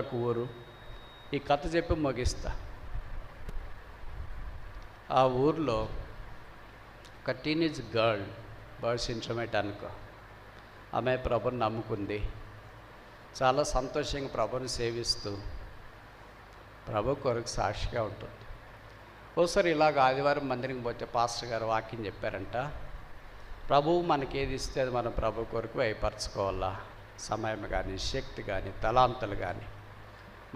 మరొక ఊరు. ఈ కథ చెప్పి ముగిస్తా. ఆ ఊర్లో ఒక టీనేజ్ గర్ల్, బర్డ్స్ ఇంట్రమేట్ అనుకో, ఆమె ప్రభుని నమ్ముకుంది. చాలా సంతోషంగా ప్రభుని సేవిస్తూ ప్రభు కొరకు సాక్షిగా ఉంటుంది. ఓసారి ఇలాగ ఆదివారం మందిరం పోతే పాస్టర్ గారు వాక్యం చెప్పారంట, ప్రభువు మనకి ఏది ఇస్తే అది మనం ప్రభు కొరకు వ్యయపరచుకోవాలా. సమయం కానీ, శక్తి కానీ, తలాంతులు కానీ,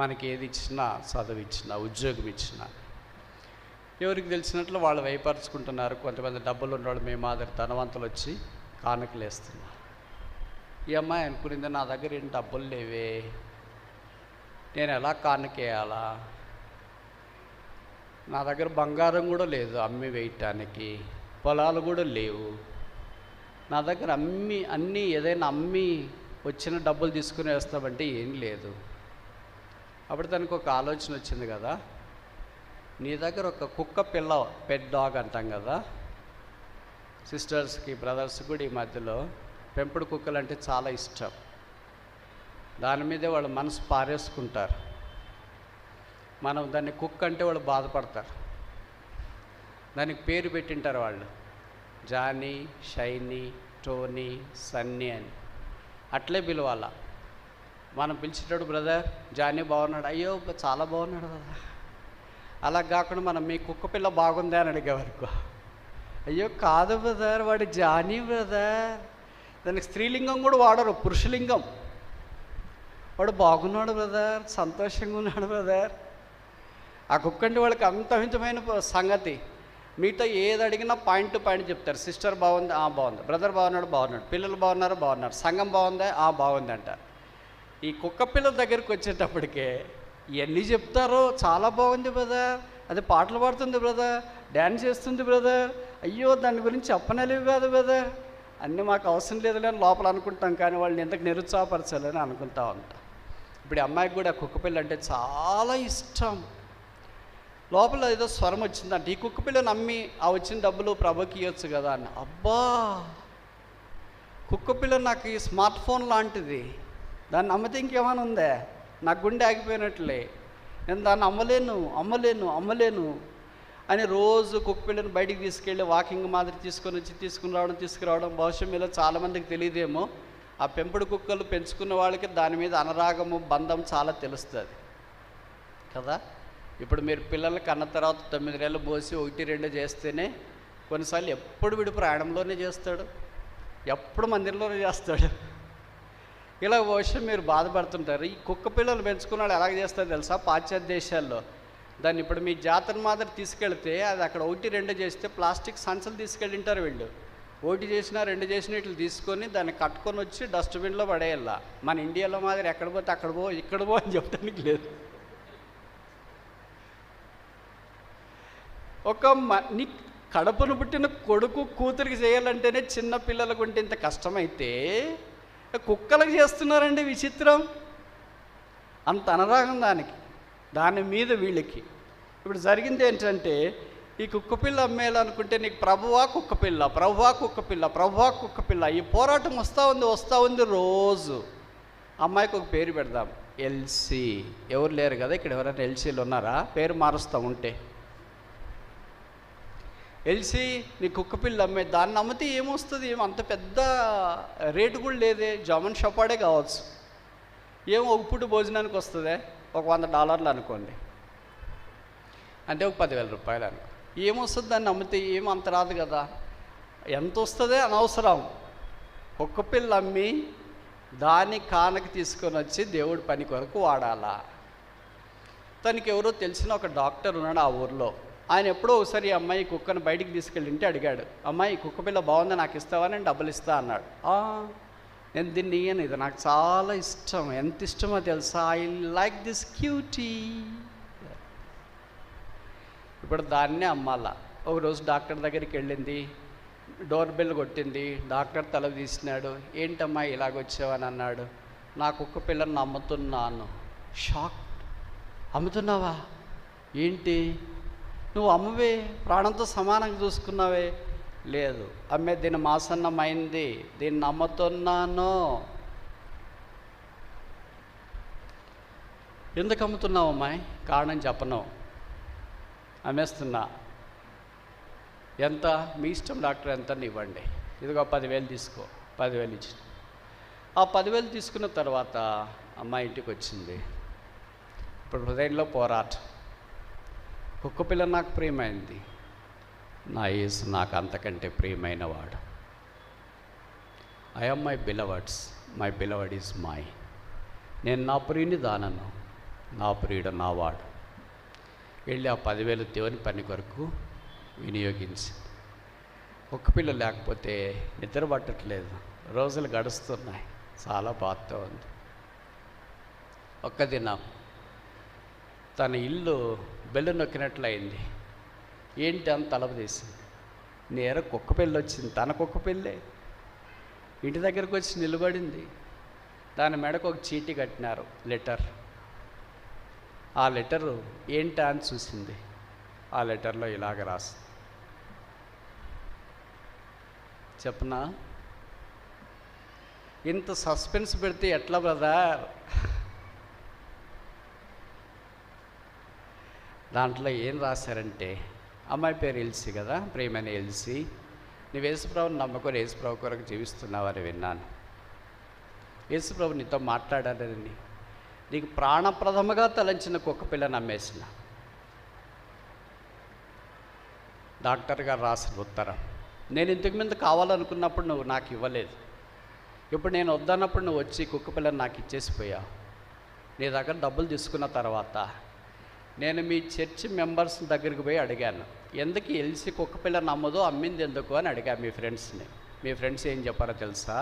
మనకి ఏది ఇచ్చినా, చదువు ఇచ్చినా, ఉద్యోగం ఇచ్చినా, ఎవరికి తెలిసినట్లు వాళ్ళు వ్యయపరచుకుంటున్నారు. కొంతమంది డబ్బులు ఉన్నవాళ్ళు, మీ మాదిరి ధనవంతులు వచ్చి కానుకలు వేస్తున్నారు. ఈ అమ్మాయి అనుకునింది, నా దగ్గర ఏం డబ్బులు లేవే, నేను ఎలా కానుకేయాలా, నా దగ్గర బంగారం కూడా లేదు అమ్మి వేయటానికి, పొలాలు కూడా లేవు, నా దగ్గర అన్నీ ఏదైనా అమ్మి వచ్చిన డబ్బులు తీసుకుని వేస్తామంటే ఏం లేదు. అప్పుడు తనకు ఒక ఆలోచన వచ్చింది కదా, నీ దగ్గర ఒక కుక్క పిల్ల, పెట్ డాగ్ అంటాం కదా, సిస్టర్స్కి బ్రదర్స్కి కూడా ఈ మధ్యలో పెంపుడు కుక్కలు అంటే చాలా ఇష్టం. దాని మీదే వాళ్ళు మనసు పారేసుకుంటారు. మనం దాన్ని కుక్క అంటే వాళ్ళు బాధపడతారు. దానికి పేరు పెట్టింటారు వాళ్ళు, జానీ, షైనీ, టోనీ, సన్నీ అని. అట్లే పిలవాల. మనం పిలిచేటప్పుడు బ్రదర్ జానీ బాగున్నాడు, అయ్యో చాలా బాగున్నాడు కదా. అలా కాకుండా మనం మీ కుక్క పిల్ల బాగుందా అని అడిగేవరకు, అయ్యో కాదు బ్రదర్ వాడు జానీ బ్రదర్. దానికి స్త్రీలింగం కూడా వాడరు, పురుషలింగం. వాడు బాగున్నాడు బ్రదర్, సంతోషంగా ఉన్నాడు బ్రదర్. ఆ కుక్క అంటే వాళ్ళకి అంత మితమైన సంగతి. మీతో ఏది అడిగినా పాయింట్ టు పాయింట్ చెప్తారు. సిస్టర్ బాగుంది, బాగుంది. బ్రదర్ బాగున్నాడు, బాగున్నాడు. పిల్లలు బాగున్నారు, బాగున్నారు. సంఘం బాగుందా, బాగుంది అంటారు. ఈ కుక్క పిల్లల దగ్గరికి వచ్చేటప్పటికే ఇవన్నీ చెప్తారో, చాలా బాగుంది బ్రదర్, అది పాటలు పాడుతుంది బ్రదర్, డ్యాన్స్ చేస్తుంది బ్రదర్, అయ్యో దాని గురించి చెప్పనలేవు కాదు బ్రదర్, అన్నీ మాకు అవసరం లేదులే అని లోపల అనుకుంటాం. కానీ వాళ్ళని ఎంతకు నిరుత్సాహపరచాలని అనుకుంటా ఉంటాం. ఇప్పుడు ఈ అమ్మాయికి కూడా కుక్కపిల్ల అంటే చాలా ఇష్టం. లోపల ఏదో స్వరం వచ్చిందంట, ఈ కుక్కపిల్లని నమ్మి ఆ వచ్చిన డబ్బులు ప్రభుకి ఇవ్వచ్చు కదా అని. అబ్బా, కుక్కపిల్ల నాకు ఈ స్మార్ట్ ఫోన్ లాంటిది, దాన్ని నమ్మితే ఇంకేమైనా ఉందే, నా గుండె ఆగిపోయినట్లే, నేను దాన్ని అమ్మలేను అని రోజు కుక్కపిల్లని బయటికి తీసుకెళ్ళి వాకింగ్ మాదిరి తీసుకురావడం. బహుశా మీలో చాలామందికి తెలియదేమో, ఆ పెంపుడు కుక్కలు పెంచుకున్న వాళ్ళకి దాని మీద అనురాగము, బంధం చాలా తెలుస్తుంది కదా. ఇప్పుడు మీరు పిల్లలకి అన్న తర్వాత 9 నెలలు పోసి 1-2 చేస్తేనే, కొన్నిసార్లు ఎప్పుడు వీడు ప్రయాణంలోనే చేస్తాడు, ఎప్పుడు మందిరంలోనే చేస్తాడు. ఇలా బహుశా మీరు బాధపడుతుంటారు. ఈ కుక్క పిల్లలు పెంచుకున్న వాళ్ళు ఎలాగ చేస్తారో తెలుసా, పాశ్చాత్య దేశాల్లో దాన్ని ఇప్పుడు మీ జాతర మాదిరి తీసుకెళ్తే అది అక్కడ 1-2 చేస్తే ప్లాస్టిక్ సంచులు తీసుకెళ్ళింటారు వీళ్ళు. 1 చేసినా 2 చేసినా ఇట్లా తీసుకొని దాన్ని కట్టుకొని వచ్చి డస్ట్బిన్లో పడేయాల. మన ఇండియాలో మాదిరి ఎక్కడ పోతే అక్కడ పో, ఇక్కడ పో అని చెప్పడానికి లేదు. నీ కడపను పుట్టిన కొడుకు కూతురికి చేయాలంటేనే చిన్న పిల్లలకు ఉంటే ఇంత కష్టమైతే కుక్కలకు చేస్తున్నారండి. విచిత్రం, అంత అనురాగం దాని మీద వీళ్ళకి. ఇప్పుడు జరిగింది ఏంటంటే, ఈ కుక్కపిల్ల అమ్మేయాలనుకుంటే నీకు ప్రభువా కుక్కపిల్ల ఈ పోరాటం వస్తూ ఉంది రోజు. అమ్మాయికి ఒక పేరు పెడదాం, ఎల్సీ. ఎవరు లేరు కదా ఇక్కడ, ఎవరైనా ఎల్సీలు ఉన్నారా? పేరు మారుస్తూ ఉంటే, ఎల్సీ నీ కుక్కపిల్ల అమ్మే. దాన్ని అమ్మితే ఏమొస్తుంది, అంత పెద్ద రేటు కూడా లేదే, జామన్ షపాడే కావచ్చు. ఒక పూట భోజనానికి వస్తుందే, ఒక $100 అనుకోండి, అంటే ఒక 10,000 రూపాయలు అనుకో. ఏమొస్తుంది దాన్ని అమ్మితే? అంత రాదు కదా. ఎంత వస్తుందే అనవసరం. కుక్కపిల్ల అమ్మి దాన్ని కానక తీసుకొని వచ్చి దేవుడి పని కొరకు వాడాలా. తనకి ఎవరో తెలిసిన ఒక డాక్టర్ ఉన్నాడు ఆ ఊర్లో. ఆయన ఎప్పుడో ఒకసారి ఈ అమ్మాయి కుక్కను బయటికి తీసుకెళ్ళింటే అడిగాడు, అమ్మాయి కుక్కపిల్ల బాగుందా, నాకు ఇస్తావా, నేను డబ్బులు ఇస్తా అన్నాడు. నేను దీన్ని ఇయ్యను, ఇది నాకు చాలా ఇష్టం. ఎంత ఇష్టమో తెలుసా, ఐ లైక్ దిస్ క్యూటీ. ఇప్పుడు దాన్నే అమ్మాలా. ఒకరోజు డాక్టర్ దగ్గరికి వెళ్ళింది, డోర్ బెల్ కొట్టింది. డాక్టర్ తల తీసినాడు, ఏంటమ్మా ఇలాగొచ్చావని అన్నాడు. నా కుక్క పిల్లని నమ్ముతున్నాను. షాక్. అమ్ముతున్నావా? ఏంటి నువ్వు అమ్మవే, ప్రాణంతో సమానంగా చూసుకున్నావే? లేదు అమ్మే, దీని మాసన్నమైంది, దీన్ని నమ్ముతున్నాను. ఎందుకు అమ్ముతున్నావు అమ్మాయి? కారణం చెప్పను, అమ్మేస్తున్నా. ఎంత? మీ ఇష్టం డాక్టర్, ఎంత ఇవ్వండి. ఇదిగో 10,000 తీసుకో. 10,000 ఇచ్చి ఆ 10,000 తీసుకున్న తర్వాత అమ్మాయి ఇంటికి వచ్చింది. ఇప్పుడు హృదయంలో పోరాటం. కుక్క పిల్ల నాకు ప్రియమైంది, నా యేసు నాకు అంతకంటే ప్రియమైన వాడు. I am my beloveds, my beloved is my. నేను నా ప్రియుని దానను, నా ప్రియుడు నా వాడు. వెళ్ళి ఆ 10,000 దేవుని పని కొరకు వినియోగించింది. కుక్క పిల్ల లేకపోతే నిద్ర పట్టట్లేదు, రోజులు గడుస్తున్నాయి, చాలా బాధతో ఉంది. ఒక్క దినం తన ఇల్లు బెల్లు నొక్కినట్లయింది. ఏంటి అని తలుపు తీసింది. నేర కుక్క పిల్ల వచ్చింది, తన కుక్క పిల్లే ఇంటి దగ్గరకు వచ్చి నిలబడింది. దాని మెడకు ఒక చీటీ కట్టినారు, లెటర్. ఆ లెటరు ఏంటా అని చూసింది. ఆ లెటర్లో ఇలాగ రాసింది. చెప్పనా? ఇంత సస్పెన్స్ పెడితే ఎట్లా బ్రదర్? దాంట్లో ఏం రాశారంటే, అమ్మాయి పేరు ఎల్సీ కదా, ప్రియమైన ఎల్సీ, నువ్వు యేసుప్రభుని నమ్మకం యేసుప్రభు కొరకు జీవిస్తున్నావని విన్నాను. యేసుప్రభు నీతో మాట్లాడాలని నీకు ప్రాణప్రదముగా తలంచిన కుక్క పిల్లని అమ్మేసిన. డాక్టర్ గారు రాసిన ఉత్తరం. నేను ఇంతకు ముందు కావాలనుకున్నప్పుడు నువ్వు నాకు ఇవ్వలేదు. ఇప్పుడు నేను వద్దన్నప్పుడు నువ్వు వచ్చి కుక్క పిల్లని నాకు ఇచ్చేసిపోయావు. నీ దగ్గర డబ్బులు తీసుకున్న తర్వాత నేను మీ చర్చి మెంబర్స్ దగ్గరికి పోయి అడిగాను, ఎందుకు ఎల్సి కుక్క పిల్ల నమ్మదో, అమ్మింది ఎందుకు అని అడిగాను మీ ఫ్రెండ్స్ని. మీ ఫ్రెండ్స్ ఏం చెప్పారో తెలుసా?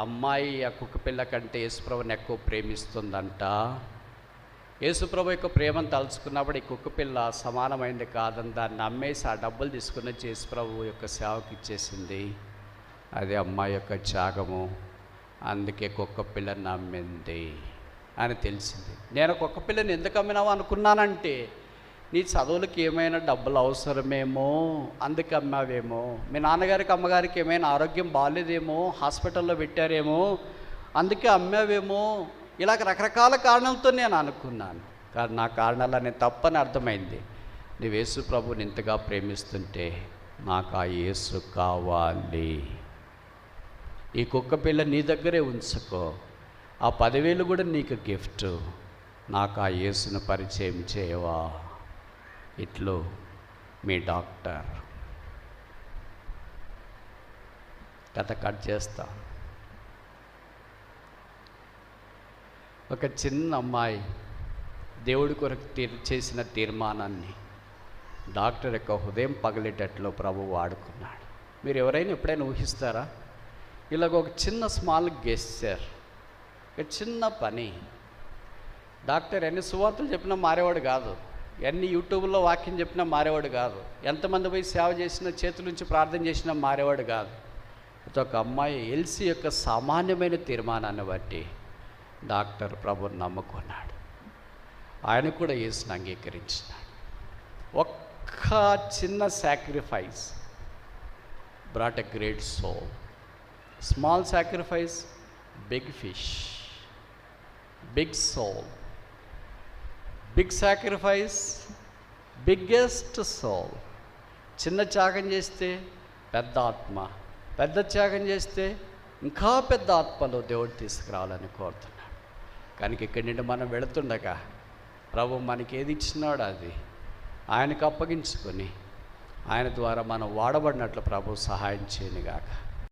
అమ్మాయి ఆ కుక్క పిల్ల కంటే యేసుప్రభుని ఎక్కువ ప్రేమిస్తుందంట. యేసుప్రభు యొక్క ప్రేమను తలుచుకున్నప్పుడు ఈ కుక్క పిల్ల సమానమైంది కాదని దాన్ని అమ్మేసి ఆ డబ్బులు తీసుకుని వచ్చి యేసుప్రభు యొక్క సేవకి ఇచ్చేసింది. అది అమ్మాయి యొక్క త్యాగము, అందుకే కుక్క పిల్లని నమ్మింది అని తెలిసింది. నేను కుక్క పిల్లని ఎందుకు అమ్మినావు అనుకున్నానంటే, నీ చదువులకి ఏమైనా డబ్బులు అవసరమేమో అందుకే అమ్మావేమో, మీ నాన్నగారికి అమ్మగారికి ఏమైనా ఆరోగ్యం బాగాలేదేమో, హాస్పిటల్లో పెట్టారేమో అందుకే అమ్మావేమో, ఇలాగ రకరకాల కారణాలతో నేను అనుకున్నాను. కానీ నా కారణాలనే తప్పని అర్థమైంది. నువ్వు యేసు ప్రభుని ఇంతగా ప్రేమిస్తుంటే నాకు ఆ యేసు కావాలి. ఈ కుక్క పిల్ల నీ దగ్గరే ఉంచుకో, ఆ 10,000 కూడా నీకు గిఫ్ట్. నాకు ఆ యేసును పరిచయం చేయవా? ఇట్లు మీ డాక్టర్. కథ కట్ చేస్తా. ఒక చిన్న అమ్మాయి దేవుడి కొరకు చేసిన తీర్మానాన్ని డాక్టర్ యొక్క హృదయం పగిలేటట్లు ప్రభు వాడుకున్నాడు. మీరు ఎవరైనా ఎప్పుడైనా ఊహిస్తారా? ఇలాగ ఒక చిన్న స్మాల్ గెస్చర్, ఒక చిన్న పని. డాక్టర్ ఎన్ని సువార్తలు చెప్పినా మారేవాడు కాదు, ఎన్ని యూట్యూబ్లో వాక్యం చెప్పినా మారేవాడు కాదు, ఎంతమంది పోయి సేవ చేసినా చేతుల నుంచి ప్రార్థన చేసినా మారేవాడు కాదు. ఒక అమ్మాయి ఎల్సీ యొక్క సామాన్యమైన తీర్మానాన్ని బట్టి డాక్టర్ ప్రభుని నమ్ముకున్నాడు. ఆయన కూడా యేసుని అంగీకరించినాడు. ఒక్క చిన్న sacrifice brought a great soul. Small sacrifice, big fish, big soul. Big sacrifice, biggest soul. చిన్న త్యాగం చేస్తే పెద్ద ఆత్మ, పెద్ద త్యాగం చేస్తే ఇంకా పెద్ద ఆత్మలో దేవుడు తీసుకురావాలని కోరుతున్నాడు. కనుక ఇక్కడి నుండి మనం వెళుతుండగా ప్రభు మనకి ఏది ఇచ్చినాడో అది ఆయనకు అప్పగించుకొని ఆయన ద్వారా మనం వాడబడినట్లు ప్రభు సహాయం చేయనుగాక.